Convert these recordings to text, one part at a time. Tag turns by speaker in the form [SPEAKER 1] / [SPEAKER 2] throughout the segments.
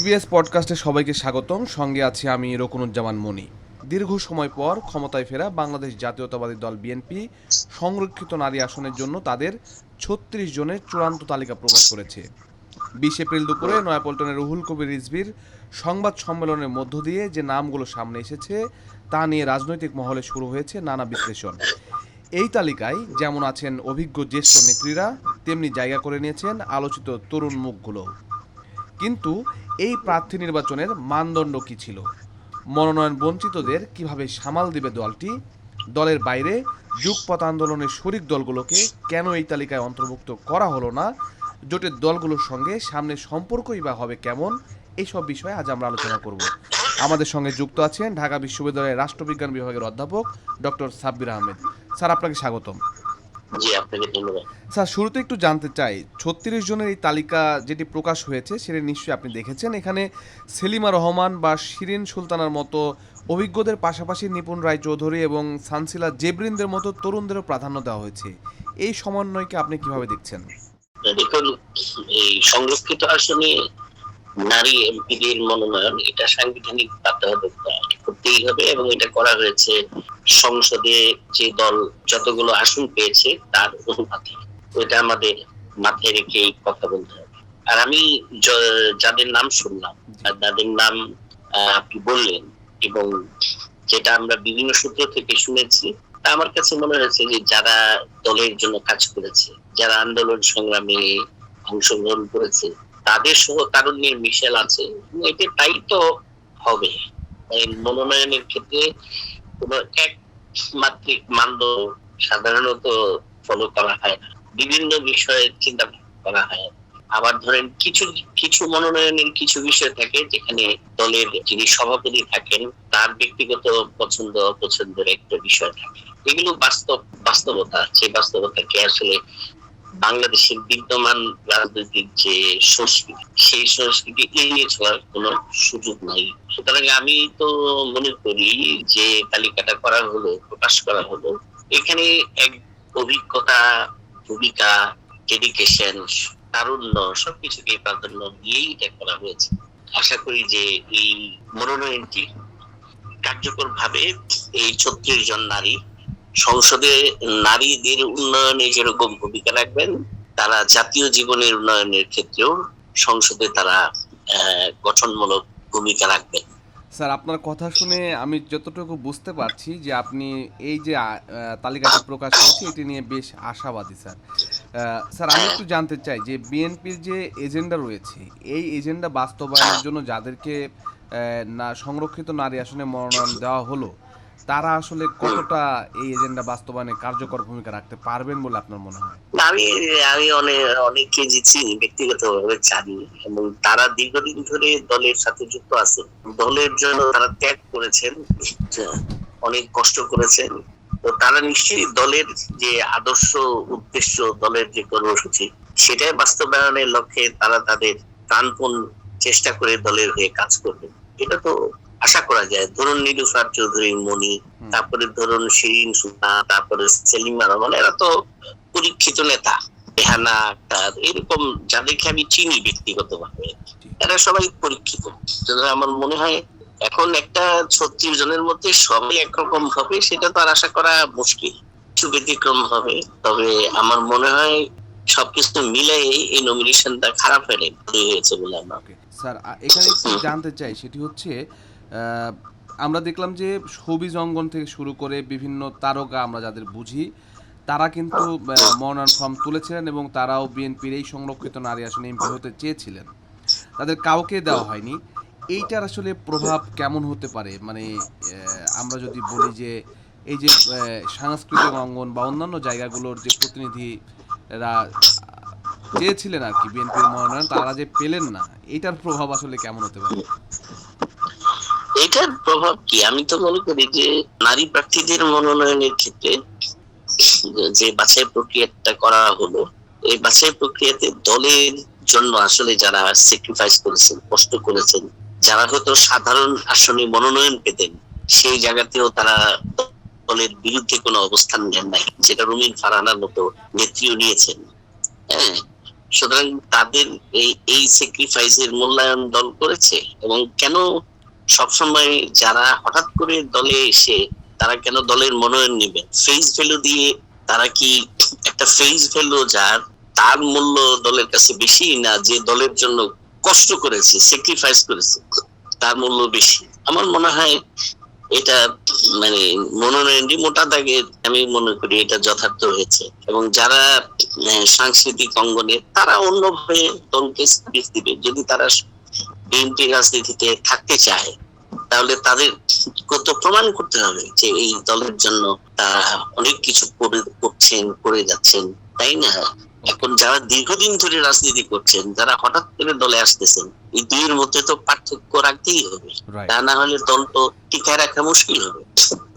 [SPEAKER 1] TVS পডকাস্টে সবাইকে স্বাগতম। সঙ্গে আছি আমি রকুনুজ্জামান মনি। দীর্ঘ সময় পর ক্ষমতায় ফেরা বাংলাদেশ জাতীয়তাবাদী দল বিএনপি সংরক্ষিত নারী আসনের জন্য তাদের ৩৬ জনের চূড়ান্ত তালিকা প্রকাশ করেছে। ২০ এপ্রিল দুপুরে নয়াপল্টনের রুহুল কবির রিজভীর সংবাদ সম্মেলনের মধ্য দিয়ে যে নামগুলো সামনে এসেছে তা নিয়ে রাজনৈতিক মহলে শুরু হয়েছে নানা বিশ্লেষণ। এই তালিকায় যেমন আছেন অভিজ্ঞ জ্যেষ্ঠ নেত্রীরা, তেমনি জায়গা করে নিয়েছেন আলোচিত তরুণ মুখগুলো। কিন্তু এই প্রার্থী নির্বাচনের মানদণ্ড কী ছিল? মনোনয়ন বঞ্চিতদের কিভাবে সামাল দিবে দলটি? দলের বাইরে যুগপৎ আন্দোলনের শরিক দলগুলোকে কেন এই তালিকায় অন্তর্ভুক্ত করা হলো না? জোটের দলগুলোর সঙ্গে সামনে সম্পর্কই বা হবে কেমন? এইসব বিষয়ে আজ আমরা আলোচনা করব। আমাদের সঙ্গে যুক্ত আছেন ঢাকা বিশ্ববিদ্যালয়ের রাষ্ট্রবিজ্ঞান বিভাগের অধ্যাপক ডক্টর সাব্বির আহমেদ। স্যার, আপনাকে স্বাগতম।
[SPEAKER 2] জি, আপনাকে ধন্যবাদ।
[SPEAKER 1] স্যার, শুরুতে একটু জানতে চাই, ৩৬ জনের এই তালিকা যেটি প্রকাশ হয়েছে সেটা নিশ্চয়ই আপনি দেখেছেন। এখানে সেলিমা রহমান বা শিরিন সুলতানার মতো অভিজ্ঞদের পাশাপাশি নিপুণ রায়চৌধুরী এবং সানসিলা জেবরিনদের মতো তরুণদেরও প্রাধান্য দেওয়া হয়েছে। এই সমন্বয়কে আপনি কিভাবে দেখছেন?
[SPEAKER 2] দেখুন, এই সংরক্ষিত আসনে নারী এমপিদের মনোনয়ন এটা সাংবিধানিক বাধ্যবাধকতা করতেই হবে, এবং এটা করা হয়েছে সংসদে যে দল যতগুলো আসন পেয়েছে তার অনুপাতে। এটা আমাদের মাথায় রেখে এই কথা বলতে হবে। আর আমি যাদের নাম শুনলাম আর যাদের নাম আপনি বললেন, এবং যেটা আমরা বিভিন্ন সূত্র থেকে শুনেছি, তা আমার কাছে মনে হয়েছে যে যারা দলের জন্য কাজ করেছে, যারা আন্দোলন সংগ্রামে অংশগ্রহণ করেছে, তাদের সহ তারুণ্যের মিশেল আছে। এটা তাই তো হবে। মনোনয়নের ক্ষেত্রে কোনো একমাত্রিক মানদণ্ড সাধারণত ফলো করা হয় না, বিভিন্ন বিষয়ে চিন্তা করা হয়। আবার ধরেন কিছু কিছু মনোনয়নের কিছু বিষয় থাকে যেখানে দলের যিনি সভাপতি থাকেন তার ব্যক্তিগত পছন্দ অপছন্দের একটা বিষয় থাকে। এগুলো বাস্তবতা। সেই বাস্তবতাকে আসলে বাংলাদেশের বিদ্যমান রাজনৈতিক যে সংস্কৃতি, সেই সংস্কৃতি এড়িয়ে চলার কোনো সুযোগ নাই। সুতরাং আমি তো মনে করি যে তালিকাটা করা হলো, প্রকাশ করা হলো, এখানে এক অভিজ্ঞতা, ভূমিকা, ডেডিকেশন, তারুণ্য সবকিছুকে প্রাধান্য দিয়েই এটা করা হয়েছে। আশা করি যে এই মনোনয়নটি কার্যকর ভাবে এই ৩৬ জন নারী সংসদে নারীদের উন্নয়নে যেরকম ভূমিকা রাখবেন, তারা জাতীয় জীবনের উন্নয়নের ক্ষেত্রেও সংসদে তারা গঠনমূলক ভূমিকা রাখবেন।
[SPEAKER 1] স্যার, আপনার কথা শুনে আমি যতটুকু বুঝতে পারছি যে আপনি এই যে তালিকাটি প্রকাশ করেছে এটি নিয়ে বেশ আশাবাদী। স্যার, আমি একটু জানতে চাই যে বিএনপির যে এজেন্ডা রয়েছে, এই এজেন্ডা বাস্তবায়নের জন্য যাদেরকে না সংরক্ষিত নারী আসনে মনোনয়ন দেওয়া হলো, তারা আসলে কতটা এই এজেন্ডা বাস্তবায়নে কার্যকর ভূমিকা রাখতে পারবেন বলে আপনার মনে হয়?
[SPEAKER 2] আমি আমি অনেককে চিনি, ব্যক্তিগতভাবে জানি, এবং তারা দীর্ঘদিন ধরে দলের সাথে যুক্ত আছেন। দলের জন্য তারা ত্যাগ করেছেন, অনেক কষ্ট করেছেন। তো তারা নিশ্চয়ই দলের যে আদর্শ, উদ্দেশ্য, দলের যে কর্মসূচি, সেটাই বাস্তবায়নের লক্ষ্যে তারা তাদের প্রাণপণ চেষ্টা করে দলের হয়ে কাজ করবেন। এটা তো আশা করা যায়। ধরুন নীলুফার চৌধুরী মনি, তারপরে ধরুন শিরিন সুলতানা, তারপরে সেলিমা রহমান, এরা তো পরীক্ষিত নেতা। রেহানা আক্তার, এরকম যাদেরকে আমি চিনি ব্যক্তিগতভাবে, এরা সবাই পরীক্ষিত। আমার মনে হয় এখন একটা ৩৬ জনের মধ্যে সবাই একরকম হবে সেটা তো আর আশা করা মুশকিল, কিছু ব্যতিক্রম হবে। তবে আমার মনে হয় সবকিছু মিলে এই নমিনেশনটা খারাপ হয়েছে বলে আমার।
[SPEAKER 1] স্যার, এখানে একটু জানতে চাই, সেটি হচ্ছে আমরা দেখলাম যে শোবিজ অঙ্গন থেকে শুরু করে বিভিন্ন তারকা আমরা যাদের বুঝি, তারা কিন্তু মনোনয়ন ফর্ম তুলেছিলেন এবং তারাও বিএনপির এই সংরক্ষিত নারী আসনে এমপি হতে চেয়েছিলেন। তাদের কাউকে দেওয়া হয়নি। এইটার আসলে প্রভাব কেমন হতে পারে? মানে আমরা যদি বলি যে এই যে সাংস্কৃতিক অঙ্গন বা অন্যান্য জায়গাগুলোর যে প্রতিনিধিরা চেয়েছিলেন আর কি বিএনপির মনোনয়ন, তারা যে পেলেন না, এটার প্রভাব আসলে কেমন হতে পারে?
[SPEAKER 2] এটার প্রভাব কি, আমি তো মনে করি যে নারী প্রার্থীদের মনোনয়নের ক্ষেত্রে যে বাছাই প্রক্রিয়াটা করা হলো, এই বাছাই প্রক্রিয়াতে দলের জন্য আসলে যারা স্যাক্রিফাইস করেছেন, কষ্ট করেছেন, যারা হয়তো সাধারণ আসনে মনোনয়ন পেতেন, সেই জায়গাতেও তারা দলের বিরুদ্ধে কোনো অবস্থান নেন নাই, যেটা রুমিন ফারহানার মতো নেত্রীও নিয়েছেন। হ্যাঁ, সুতরাং তাদের এই স্যাক্রিফাইসের মূল্যায়ন দল করেছে। এবং কেন সবসময় যারা হঠাৎ করে দলে এসে তারা কেন দলের মনোনয়ন নেবে? ফেস ভ্যালু দিয়ে তারা কি একটা ফেস ভ্যালু যার তার মূল্য দলের কাছে বেশি, না যে দলের জন্য কষ্ট করেছে, স্যাক্রিফাইস করেছে তার মূল্য বেশি? আমার মনে হয় এটা মানে মনোনয়নটি মোটা দাগে আমি মনে করি এটা যথার্থ হয়েছে। এবং যারা সাংস্কৃতিক অঙ্গনে তারা অন্যভাবে দলকে স্পেস দিবে। যদি তারা বিএনপি রাজনীতিতে থাকতে চায় তাহলে তাদের কত প্রমাণ করতে হবে যে এই দলের জন্য তারা অনেক কিছু করে যাচ্ছেন, তাই না? এখন যারা দীর্ঘদিন ধরে রাজনীতি করছেন, যারা হঠাৎ করে দলে আসতেছেন, এই দুইয়ের মধ্যে তো পার্থক্য রাখতেই হবে, তা না হলে দল তো টিকায় রাখা মুশকিল হবে।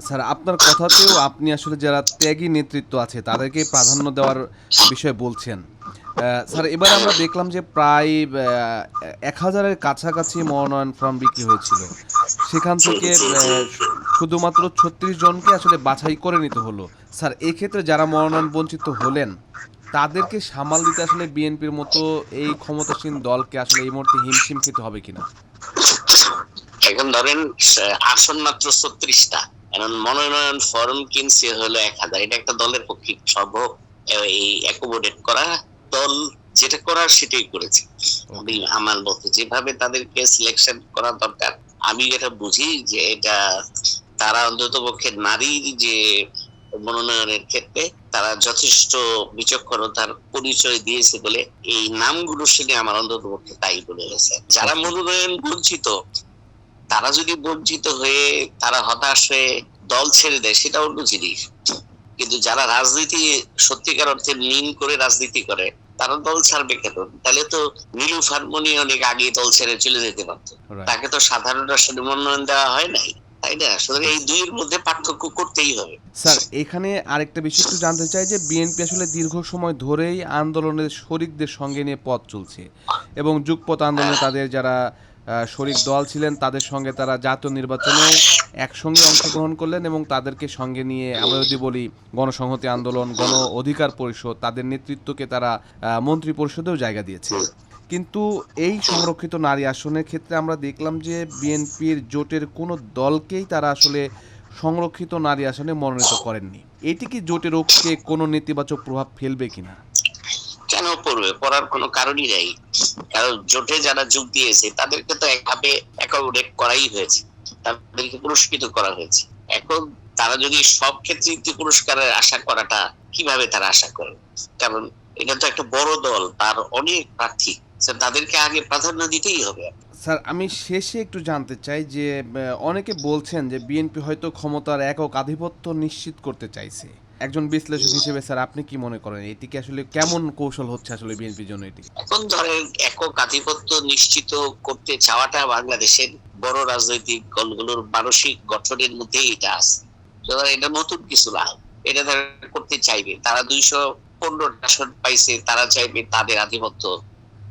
[SPEAKER 1] স্যার, আপনার কথাতেও আপনি আসলে যারা ত্যাগী নেতৃত্ব আছে তাদেরকে প্রাধান্য দেওয়ার বিষয়ে বলছেন। স্যার, এবার আমরা দেখলাম যে প্রায় 1000-এর কাছাকাছি মনোনয়ন ফর্ম বিক্রি হয়েছিল। সেখান থেকে শুধুমাত্র 36 জনকে আসলে বাছাই করে নিতে হলো। স্যার, এক্ষেত্রে যারা মনোনয়ন বঞ্চিত হলেন তাদেরকে সামাল দিতে আসলে বিএনপির মতো এই ক্ষমতাসীন দলকে আসলে এই মুহূর্তে হিমশিম খেতে হবে কিনা?
[SPEAKER 2] এখন ধরেন আসন মাত্র 36টা, এখন মনোনয়ন ফর্ম কিনছে হলো 1000। এটা একটা দলের পক্ষে সম্ভব? এই অ্যাকোমোডেট করা দল যেটা করার সেটাই করেছে। আমার মতে যেভাবে তাদেরকে সিলেকশন করা দরকার, আমি যেটা বুঝি যে এটা তারা অন্তত পক্ষে নারীর যে মনোনয়নের ক্ষেত্রে তারা যথেষ্ট বিচক্ষণতার পরিচয় দিয়েছে বলে এই নামগুলো শুনে আমার অন্তত পক্ষে তাই বলে গেছে। যারা মনোনয়ন বঞ্চিত, তারা যদি বঞ্চিত হয়ে তারা হতাশ হয়ে দল ছেড়ে দেয় সেটা অন্য জিনিস। কিন্তু যারা রাজনীতি সত্যিকার অর্থে মিন করে রাজনীতি করে তারা দল ছাড়বে কেন? তাহলে তো নীলুফার মনি অনেক আগে দল ছেড়ে চলে যেতে পারতো, তাকে তো সাধারণ আসনে মনোনয়ন দেওয়া হয় নাই, তাই না? সুতরাং এই দুইয়ের মধ্যে পার্থক্য করতেই হবে।
[SPEAKER 1] স্যার, এখানে আরেকটা বিষয় একটু জানতে চাই যে বিএনপি আসলে দীর্ঘ সময় ধরেই আন্দোলনের শরিকদের সঙ্গে নিয়ে পথ চলছে এবং যুগপৎ আন্দোলনে তাদের যারা শরিক দল ছিলেন তাদের সঙ্গে তারা জাতীয় নির্বাচনে একসঙ্গে অংশগ্রহণ করলেন এবং তাদেরকে সঙ্গে নিয়ে আমরা যদি বলি গণসংহতি আন্দোলন, গণ অধিকার পরিষদ, তাদের নেতৃত্বকে তারা মন্ত্রী পরিষদেও জায়গা দিয়েছে। কিন্তু এই সংরক্ষিত নারী আসনের ক্ষেত্রে আমরা দেখলাম যে বিএনপির জোটের কোনো দলকেই তারা আসলে সংরক্ষিত নারী আসনে মনোনীত করেননি। এটি কি জোটের ঐক্যে কোনো নেতিবাচক প্রভাব ফেলবে কিনা?
[SPEAKER 2] কেন পড়বে? পড়ার কোনো কারণই নেই। কারণ জোটে যারা যোগ দিয়েছে তাদেরকে তো একভাবে অ্যাকোমোডেট করাই হয়েছে, তাদেরকে পুরস্কৃত করা হয়েছে। এখন তারা যদি সব ক্ষেত্রে পুরস্কারের আশা করাটা কিভাবে তারা আশা করে? কারণ এটা তো একটা বড় দল, তার অনেক প্রার্থী, তাদেরকে আগে প্রাধান্য দিতেই হবে।
[SPEAKER 1] স্যার, আমি শেষে একটু জানতে চাই যে অনেকে বলছেন যে বিএনপি হয়তো ক্ষমতার একক আধিপত্য নিশ্চিত করতে চাইছে। একজন বিশ্লেষক হিসেবে স্যার আপনি কি মনে করেন এটি কি আসলে কেমন কৌশল হচ্ছে আসলে বিএনপির জন্য? এটি
[SPEAKER 2] এখন ধরেন একক আধিপত্য নিশ্চিত করতে চাওয়াটা বাংলাদেশের বড় রাজনৈতিক দলগুলোর মানসিক গঠনের মধ্যেই এটা আছে। সুতরাং এটা নতুন কিছু না, এটা তারা করতে চাইবে। তারা 215 আসন পাইছে, তারা চাইবে তাদের আধিপত্য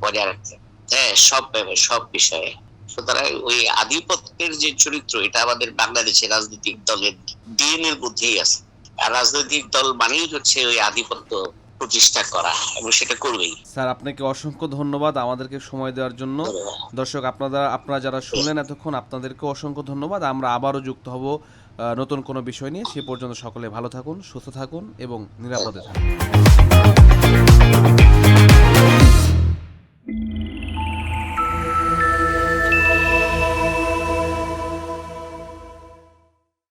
[SPEAKER 2] বজায় রাখতে, হ্যাঁ, সব বিষয়ে। সুতরাং ওই আধিপত্যের যে চরিত্র, এটা আমাদের বাংলাদেশের রাজনৈতিক দলের ডিএনএ এর মধ্যেই আছে। আর রাজনৈতিক দল মানেই হচ্ছে ওই আধিপত্য প্রতিষ্ঠা করা, এবং সেটা করবেই।
[SPEAKER 1] স্যার, আপনাকে অসংখ্য ধন্যবাদ আমাদেরকে সময় দেওয়ার জন্য। দর্শক, আপনারা যারা শুনলেন এতক্ষণ, আপনাদেরকে অসংখ্য ধন্যবাদ। আমরা আবারও যুক্ত হব নতুন কোনো বিষয় নিয়ে। সে পর্যন্ত সকলে ভালো থাকুন, সুস্থ থাকুন এবং নিরাপদে থাকুন।